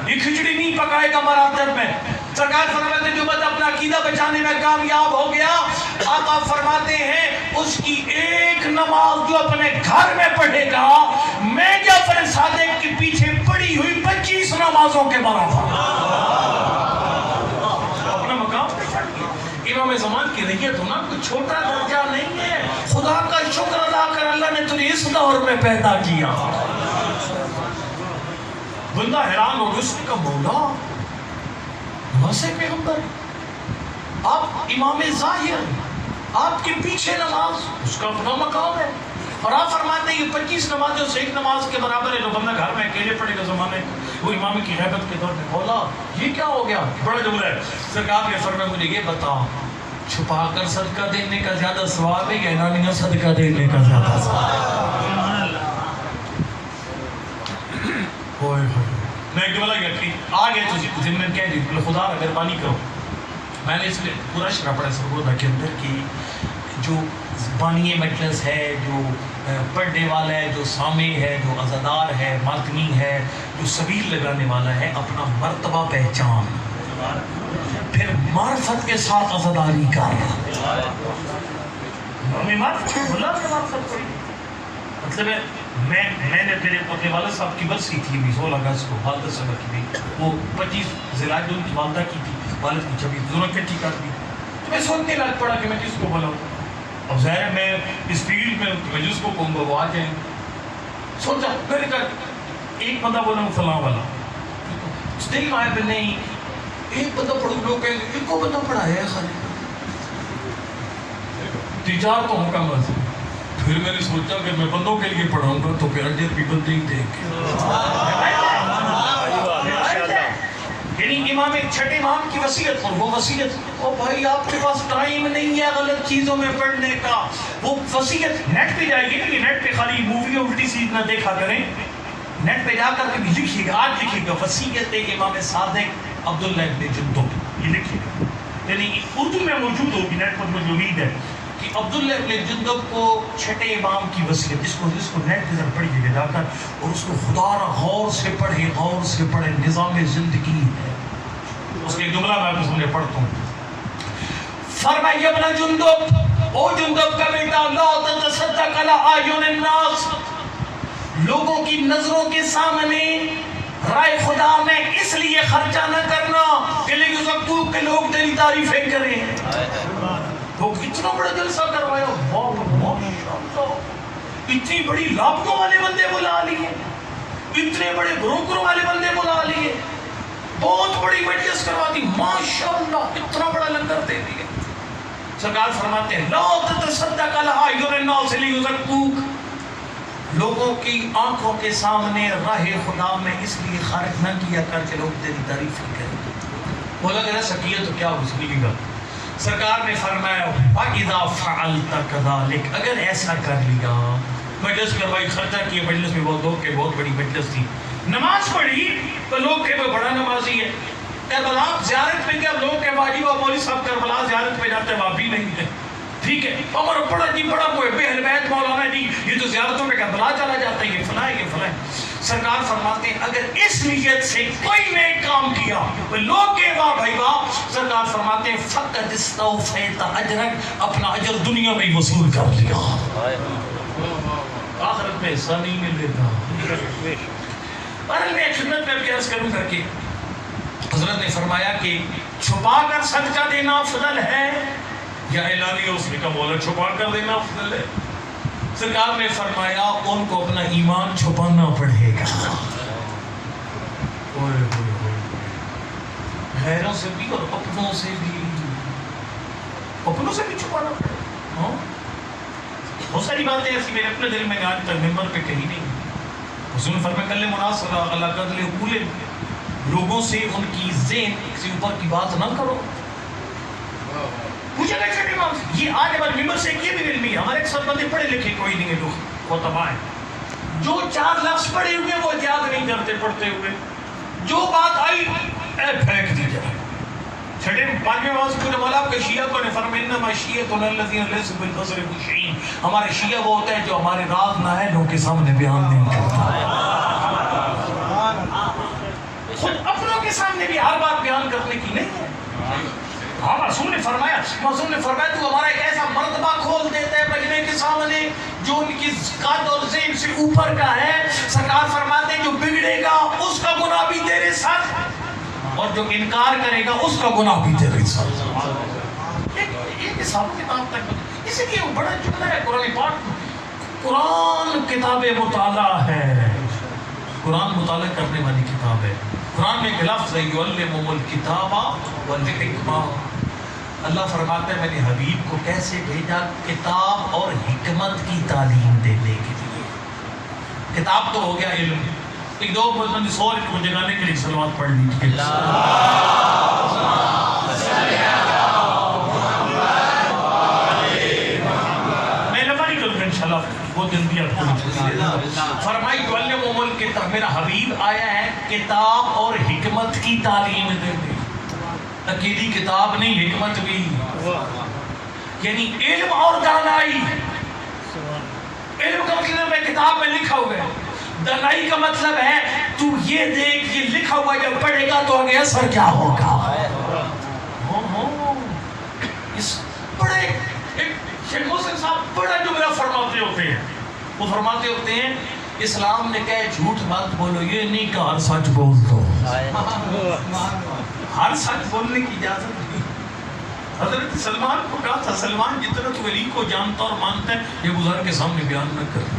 A: یہ کھچڑی نہیں پکائے گا مراتب میں. سرکار فرماتے ہیں جو بندہ اپنا عقیدہ بچانے میں کامیاب ہو گیا, آقا فرماتے ہیں اس کی ایک نماز جو اپنے گھر میں پڑھے گا میں جعفر صادق کے پیچھے پڑھی ہوئی 25 نمازوں کے برابر. اپنا مقام امام زمان کی ریت ہونا کوئی چھوٹا درجہ نہیں ہے. خدا کا شکر ادا کر, اللہ نے تجھے اس دور میں پیدا کیا. بندہ حیران ہو گیا، اس نے کہا مولا ویسے پیغمبر آپ امام ظاہر، آپ کے پیچھے نماز اس کا اپنا مقام ہے، اور آپ فرماتے ہیں یہ 25 نمازیں اس ایک نماز کے برابر ہے جو بندہ گھر میں اکیلے پڑے گا زمانے وہ امام کی غیبت کے دور میں. مولا یہ کیا ہو گیا؟ بڑا جملہ ہے. سرکار نے فرمایا مجھے یہ بتا، چھپا کر صدقہ دینے کا زیادہ ثواب ہے یا اعلانیہ صدقہ دینے کا زیادہ ثواب ہے؟ میں ایک جملہ کہتی آگے تو جن میں کہہ دی خدا مہربانی کرو. میں نے اس میں پورا شرح پڑھا سرگودا کے اندر کی جو بانی مجلس ہے، جو پڑھنے والا ہے، جو سامع ہے، جو عزادار ہے، ماتنی ہے، جو سبیل لگانے والا ہے، اپنا مرتبہ پہچان، پھر معرفت کے ساتھ عزاداری کا. مطلب ہے میں نے میرے اپنے والد صاحب کی برسی تھی 16 اگست کو، والدہ صاحب کی بھی وہ 25 ذی الحجہ ان کی والدہ کی تھی، والد کی 26 دونوں کٹھی کر دی. تو میں سوچنے لگ پڑا کہ میں کس کو بلاؤں. اب ظاہر ہے میں اس فیلڈ میں جس کو کہوں گا وہ آ جائیں. سوچا میں نے کہا ایک بندہ بولا ہوں فلاں والا، دل میں آیا نہیں ایک بندہ پڑھو، لوگ کہیں گے ایک کو بندہ پڑھایا ہے خالی 3-4 تو ہوں کم از. پھر میں نے سوچا کہ میں بندوں کے لیے پڑھاؤں گا تو پھر اجر بھی بندے ہی دیں گے. یعنی امام چھٹے امام کی وصیت، اور وہ وصیت او بھائی آپ کے پاس ٹائم نہیں ہے غلط چیزوں میں پڑھنے کا. وہ وصیت نیٹ پہ جائے گی نا، نیٹ پہ خالی مووی الٹی سیدھ نہ دیکھا کریں، نیٹ پہ جا کر کے بھی لکھیے گا، آج لکھیے گا وصیت امام صادق عبداللہ ابن جندب، یہ لکھیے گا. یعنی اردو میں موجود ہوگی نیٹ پر، مجھے امید ہے کہ عبداللہ ابن جندب کو چھٹے امام کی وصیت، جس کو نیٹ کے ذریعے پڑھیے گا جا کر، اور اس کو خدا را غور سے پڑھے، غور سے پڑھے. نظام زندگی ہے اس کے جملہ میں آپ کو سمجھے پڑھتا ہوں. فرمایا ابن جندب، او جندب کا بیٹا، لا تتصدق علی اعین الناس، لوگوں کی نظروں کے سامنے رائے خدا میں اس لیے خرچہ نہ کرنا کہ لوگ تیری تعریفیں کریں. تو اتنا بڑا جلسہ کروایا، اتنی بڑی لابتوں والے بندے بلا لیے، اتنے بڑے بروکروں والے بندے بلا لیے، بہت بڑی مجلس کروا دی، ماشاءاللہ اتنا بڑا لنگر دے دیے. سرکار فرماتے ہیں لا تتصدق علی اعین الناس لیزکوک، لوگوں کی آنکھوں کے سامنے راہ خدا میں اس لیے خرچ نہ کیا کر کے لوگ تیری تعریف کریں. بولا کہ سکیہ تو کیا ہو سکے گا. سرکار نے فرمایا وَإِذَا فَعَلْتَ كَذَلِكَ، اگر ایسا کر لیا، مجلس کروائی، خرچہ کیا، مجلس میں بہت لوگ کے بہت بڑی مجلس تھی، نماز پڑھی تو لوگ کہ وہ بڑا نمازی ہے. کربلا زیارت میں کیا لوگ کہ واجب اور مولوی صاحب کربلا زیارت پہ جاتے ہیں، وہاں بھی نہیں ہے. ٹھیک ہے عمر بڑا جی بڑا محب اہل بیت مولانا جی یہ تو زیارتوں پہ کربلا چلا جاتا ہے، یہ فلاں ہے، یہ فلاں ہے. سرکار فرماتے ہیں اگر اس نیت سے کوئی نیک کام کیا لوگ کہ واہ بھائی واہ، سرکار فرماتے ہیں فقد استوفیت اجرک، اپنا اجر دنیا میں ہی وصول کر لیا، آخرت میں حصہ نہیں ملے گا. میں خدمت میں عرض کروں کر کے حضرت نے فرمایا کہ چھپا کر صدقہ دینا افضل ہے یا اعلانیہ؟ اس نے کہا مولا چھپا کر دینا افضل ہے. سرکار نے فرمایا ان کو اپنا ایمان چھپانا پڑے گا، غیروں سے بھی اور اپنوں سے بھی، اپنوں سے بھی چھپانا پڑے گا. بہت ساری باتیں ایسی میرے اپنے دل میں آج تک ممبر پہ کہیں نہیں. حضور فرمایا کل مناصرہ اللہ قدل اولے، لوگوں سے ان کی ذہن سے اوپر کی بات نہ کرو. پوچھا گیا چھٹے امام سے، یہ آج ہمارے ممبر سے یہ بھی علمی ہے، ہمارے اکثر بندے پڑھے لکھے کوئی نہیں ہے، لوگ وہ تباہ ہیں. جو 4 لفظ پڑھے ہوئے وہ یاد نہیں کرتے پڑھتے ہوئے، جو بات آئی پھینک دی جائے. چھٹے 5ویں آواز سے پورے مولا آپ کے شیعہ کو نے فرمایا انما شیعۃ الذین لیسوا بالقصر مشعین، ہمارے شیعہ وہ ہوتے ہیں جو ہمارے راز نہ ہے لوگوں کے سامنے بیان نہیں کرتا. خود اپنوں کے سامنے بھی ہر بات بیان کرنے کی نہیں ہے. ہاں رسول نے فرمایا تو ہمارا ایک ایسا مرتبہ کھول دیتا ہے بجنے کے سامنے جو ان کی قد اور ذہن سے اوپر کا ہے. سرکار فرماتے ہیں جو بگڑے گا اس کا گناہ بھی تیرے ساتھ، اور جو انکار کرے گا اس کا گناہ بھی تیرے ساتھ. ایک حساب کتاب تک اسی لیے بڑا جملہ ہے قرآن پاک، قرآن کتاب مطالعہ ہے، قرآن مطالعہ کرنے والی کتاب ہے. قرآن میں ایک لفظ ہے یعلمہم الکتاب والحکمہ. اللہ فرماتا ہے میں نے حبیب کو کیسے بھیجا؟ کتاب اور حکمت کی تعلیم دینے کے لیے. کتاب تو ہو گیا علم. ایک دو بندے سو کو جگانے کے لیے صلوات پڑھ لیجیے. میں لمبا نہیں کروں گا انشاءاللہ، وہ دن بھی آپ کو فرمائی یعلمہم الکتاب. میرا حبیب آیا ہے کتاب اور حکمت کی تعلیم دینے. اکیلی کتاب نہیں، حکمت بھی، یعنی علم اور دانائی. علم کا مطلب ہے کتاب میں لکھا ہوا ہے، دانائی کا مطلب ہے تو یہ دیکھ یہ لکھا ہوا جب پڑھے گا تو آگے اثر کیا ہوگا. اس بڑے شیخ محسن صاحب بڑا جملہ فرماتے ہوتے ہیں. وہ فرماتے ہوتے ہیں اسلام نے کہا جھوٹ مت بولو، یہ نہیں کہا ہر سچ بول دو. ہر سچ بولنے کی اجازت نہیں. حضرت سلمان کو کہا تھا سلمان جتنا تو علی کو جانتا اور مانتا ہے یہ گزار کے سامنے بیان نہ کرنا.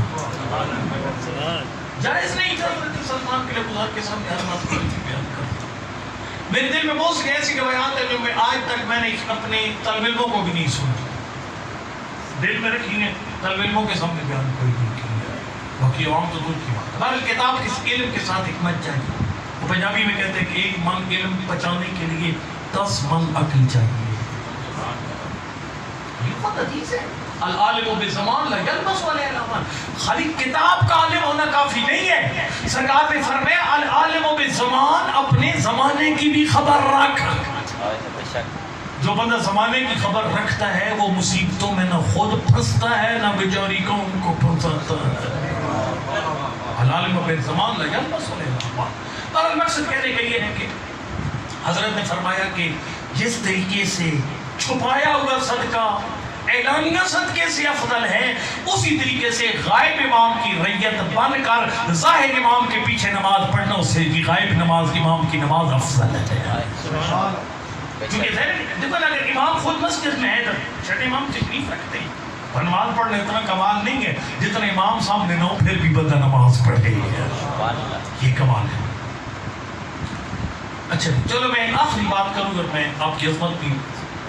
A: جائز نہیں تھا حضرت سلمان کے لیے گزار کے سامنے ہر بات بیان کرنا. میرے دل میں بہت سی ایسی روایات ہیں جو میں آج تک میں نے اپنے طالب علموں کو بھی نہیں سنا. دل میں رکھی ہیں، طالب علموں کے سامنے بیان کوئی نہیں کیا. باقی عوام تو دور کی بات. ہمارے کتاب کس علم کے ساتھ حکمت چاہیے. وہ پنجابی میں کہتے ہیں کہ 1 من علم بچانے کے لیے 10 من عقل چاہیے. یہ خود حدیث ہے. العالم بالزمان لا یلبس علیہ العمل. خالی کتاب کا عالم ہونا کافی نہیں ہے. سرکار نے فرمایا العالم بالزمان، اپنے زمانے کی بھی خبر رکھ. جو بندہ زمانے کی خبر رکھتا ہے وہ مصیبتوں میں نہ خود پھنستا ہے نہ بیچاری قوم کو پھنساتا ہے. العالم بالزمان لا یلبس علیہ العمل. اور مقصد کہنے کا یہ ہے کہ حضرت نے فرمایا کہ جس طریقے سے چھپایا ہوا صدقہ اعلانیہ صدقے سے افضل ہے، اسی طریقے سے غائب امام کی ریت بن کر ظاہر امام کے پیچھے نماز پڑھنا اس سے غائب نماز امام کی نماز افضل ہے. کیونکہ دیکھو اگر امام خود مسجد میں ہے تو چھٹے امام تشریف رکھتے ہیں اور نماز پڑھنا اتنا کمال نہیں ہے جتنا امام سامنے نہ ہو پھر بھی بندہ نماز پڑھے. یہ کمال ہے. اچھا چلو میں آخری بات کروں اگر میں آپ کی عظمت بھی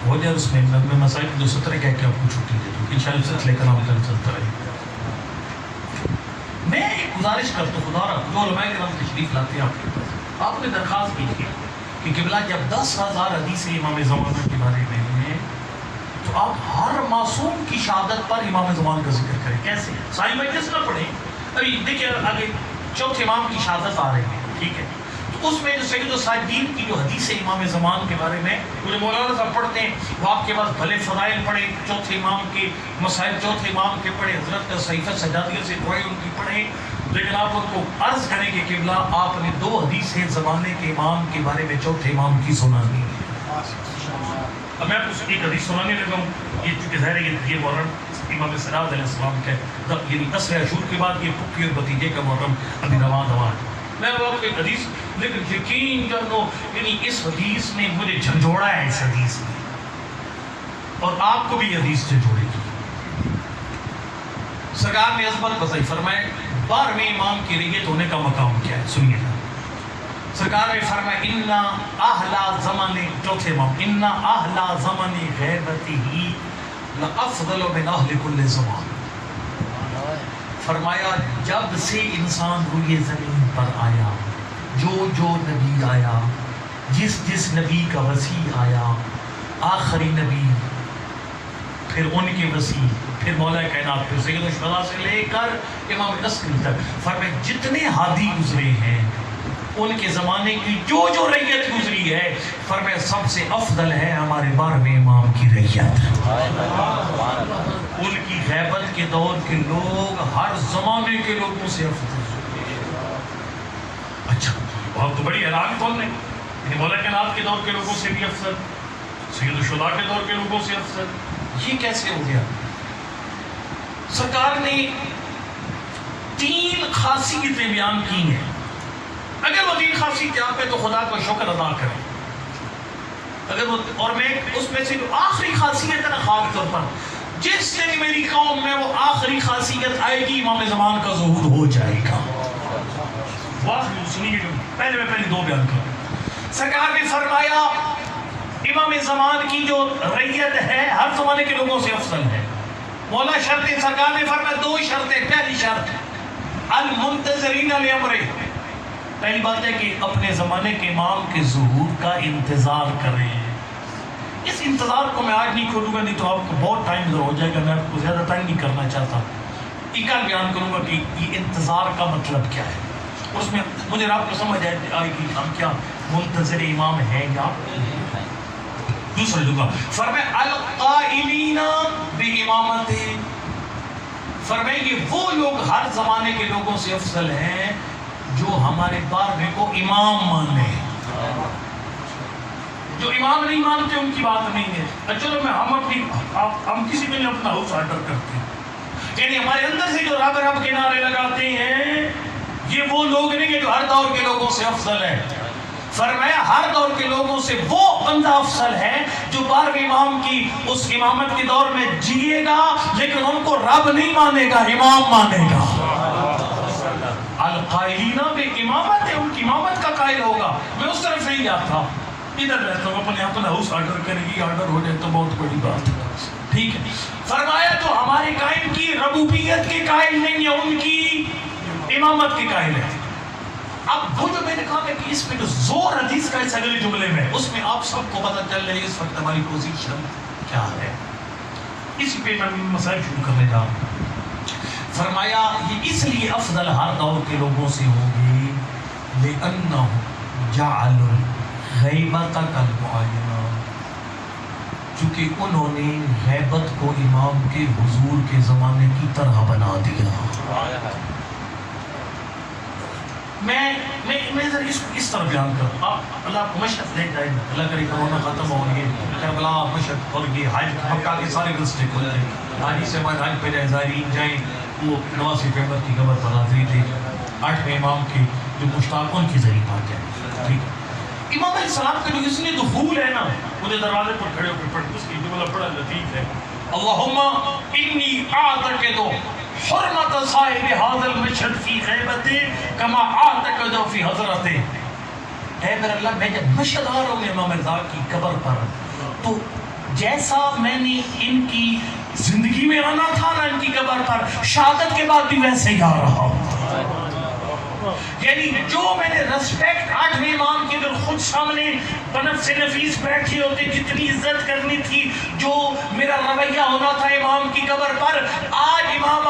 A: ہو جائے اس میں مسائل جو 17 کہہ کے آپ کو چھٹی دے دوں انشاءاللہ سلسلے کا نام چلتا رہے. میں ایک گزارش کرتا ہوں خدا را جو علماء کرام تشریف لاتے ہیں آپ کے پاس، آپ نے درخواست کی تھی کہ قبلہ جب 10,000 حدیث امام زمانہ کے بارے میں ہیں تو آپ ہر معصوم کی شہادت پر امام زمان کا ذکر کریں. کیسے؟ ساری مجلس نہ پڑھیں. ابھی دیکھیں آگے چوتھے امام کی شہادت آ رہی ہے، ٹھیک ہے، تو اس میں جو سید الساجدین کی جو حدیث ہے امام زمان کے بارے میں وہ جو مولانا صاحب پڑھتے ہیں وہ آپ کے پاس بھلے فضائل پڑھیں، چوتھے امام کے مسائل چوتھے امام کے پڑھیں، حضرت کا صحیفہ سجادیہ سے دعائیں ان کی پڑھیں. لیکن آپ ان کو عرض کریں کہ قبلہ آپ نے 2 حدیثیں زمانے کے امام کے بارے میں چوتھے امام کی سنانی ہے. اب میں آپ کو ایک حدیث سنانے لگا ہوں. یہ چونکہ ظاہر ہے یہ محرم امام سراج علیہ السلام کا یعنی 10 عاشور کے بعد یہ پھپھی اور بھتیجے کا محرم ابھی رواں ہے. میں آپ کو ایک حدیث لیکن یقین کر لو یعنی اس حدیث نے مجھے جھنجھوڑا ہے اس حدیث میں، اور آپ کو بھی یہ حدیث جھنجھوڑے گی. سرکار نے عظمت بتائی، فرمائے 12ویں امام کی ریت ہونے کا مقام کیا ہے. سنیے گا سرکار نے فرمایا اِنَّا أَهْلَ زَمَنِ چوتھے امام اِنَّا أَهْلَ زَمَنِ غیبتِهِ لَأَفْضَلُ مِنْ أَهْلِ كُلِّ زَمَانٍ. فرمایا جب سے انسان روئے زمین پر آیا، جو نبی آیا، جس نبی کا وسیع آیا، آخری نبی، پھر ان کے وسیع، پھر مولا کائنات، پھر سید الشہداء سے لے کر امام عسکری تک، فرمایا جتنے ہادی گزرے ہیں ان کے زمانے کی جو ریت گزری ہے، فرمایا سب سے افضل ہے ہمارے 12ویں امام کی ریت. ان کی غیبت کے دور کے لوگ ہر زمانے کے لوگوں سے افضل. اچھا بہت تو بڑی حیران کون ہے، یعنی مولا کائنات کے دور کے لوگوں سے بھی افضل، سید الشہداء کے دور کے لوگوں سے افضل. یہ کیسے ہو گیا؟ سرکار نے 3 خاصیتیں بیان کی ہیں. اگر وہ 3 خاصیتیں آپ ہے تو خدا کو شکر ادا کریں. اگر وہ اور میں اس میں سے جو آخری خاصیت ہے نا خاص طور پر جس دن میری قوم میں وہ آخری خاصیت آئے گی امام زمان کا ظہور ہو جائے گا. پہلے میں دو بیان کروں. سرکار نے فرمایا امام زمان کی جو ریت ہے ہر زمانے کے لوگوں سے افضل ہے. مولا شرط سرکار نے فرمایا دو شرطیں. پہلی شرط المنتظرین لامرہ، پہلی بات ہے کہ اپنے زمانے کے امام کے ظہور کا انتظار کریں. اس انتظار کو میں آج نہیں کھولوں گا، نہیں تو آپ کو بہت ٹائم ہو جائے گا. میں آپ کو زیادہ ٹائم نہیں کرنا چاہتا. ایک بیان کروں گا کہ یہ انتظار کا مطلب کیا ہے. اس میں مجھے آپ کو سمجھ آئے گی ہم کیا منتظر امام ہیں یا دوسرا جگہ. فرمایا القائمین بامامتہ، فرمایا یہ وہ لوگ ہر زمانے کے لوگوں سے افضل ہیں جو ہمارے بارہویں کو امام مانے. جو امام نہیں مانتے ان کی بات نہیں ہے. چلو ہم کسی میں اپنا ہاؤس آرڈر کرتے ہیں، یعنی ہمارے اندر سے جو رب رب کے نعرے لگاتے ہیں یہ وہ لوگ نہیں کہ جو ہر دور کے لوگوں سے افضل ہے. فرمایا ہر دور کے لوگوں سے وہ بندہ افضل ہے جو بارہویں امام کی اس امامت کے دور میں جیے گا لیکن ان کو رب نہیں مانے گا، امام مانے گا. القائلین بامامتہ، ان کی امامت کا قائل ہوگا. میں اس طرف نہیں جاتا، ادھر رہتا ہوں. اپنا ہاؤس آرڈر کرے گی، آرڈر ہو جائے تو بہت بڑی بات ہے. ٹھیک ہے. فرمایا جو ہمارے قائم کی ربوبیت کے قائل نہیں ہے ان کی امامت کے قائل ہے. اب وہ جو میں نے کہا کہ اس میں جو زور حدیث کا اس اگلے جملے میں اس میں آپ سب کو پتہ چل رہی ہے اس وقت ہماری پوزیشن کیا ہے. اسی پہ میں مسائل شروع کرنے جا رہا ہوں. فرمایا یہ اس لیے افضل ہر دور کے لوگوں سے ہوگی لأنهم جعلوا غیبت کالمعینہ، چونکہ انہوں نے غیبت کو امام کے حضور کے زمانے کی طرح بنا دیا. میں اس طرح بیان کروں. آپ اللہ کو مشہد لے جائیں، اللہ کرے کرونا ختم ہو گئی، کربلا مشہد اور یہ حج مکہ کے سارے رستے کھل جائیں. حاجی سے بعد حج پہ جائیں، زائرین جائیں. وہ نواسی پیغمبر کی قبر پر حاضری تھے، 8ویں امام کے جو مشتاق ان کی ذریعہ آ جائیں. ٹھیک ہے. امام علیہ السلام کا جو اس نے دخول ہے نا، مجھے دروازے پر کھڑے ہو کے پڑھ اس کی جملہ بڑا لطیف ہے. اللہم انی اعتقد حرمت صاحب هذا المشهد فی غیبت کما اعتقد فی حضرت. اے میرے اللہ، میں جب مشہد آ رہا ہوں امام رضا کی قبر پر تو جیسا میں نے ان کی زندگی میں آنا تھا نا ان کی قبر پر، شہادت کے بعد بھی ویسے ہی آ رہا ہوں. یعنی جو میں نے ریسپیکٹ 8ویں امام کی اگر خود سامنے بنفس سے نفیس بیٹھے ہوتے، جتنی عزت کرنی تھی، جو میرا رویہ ہونا تھا امام کی قبر پر، آج امام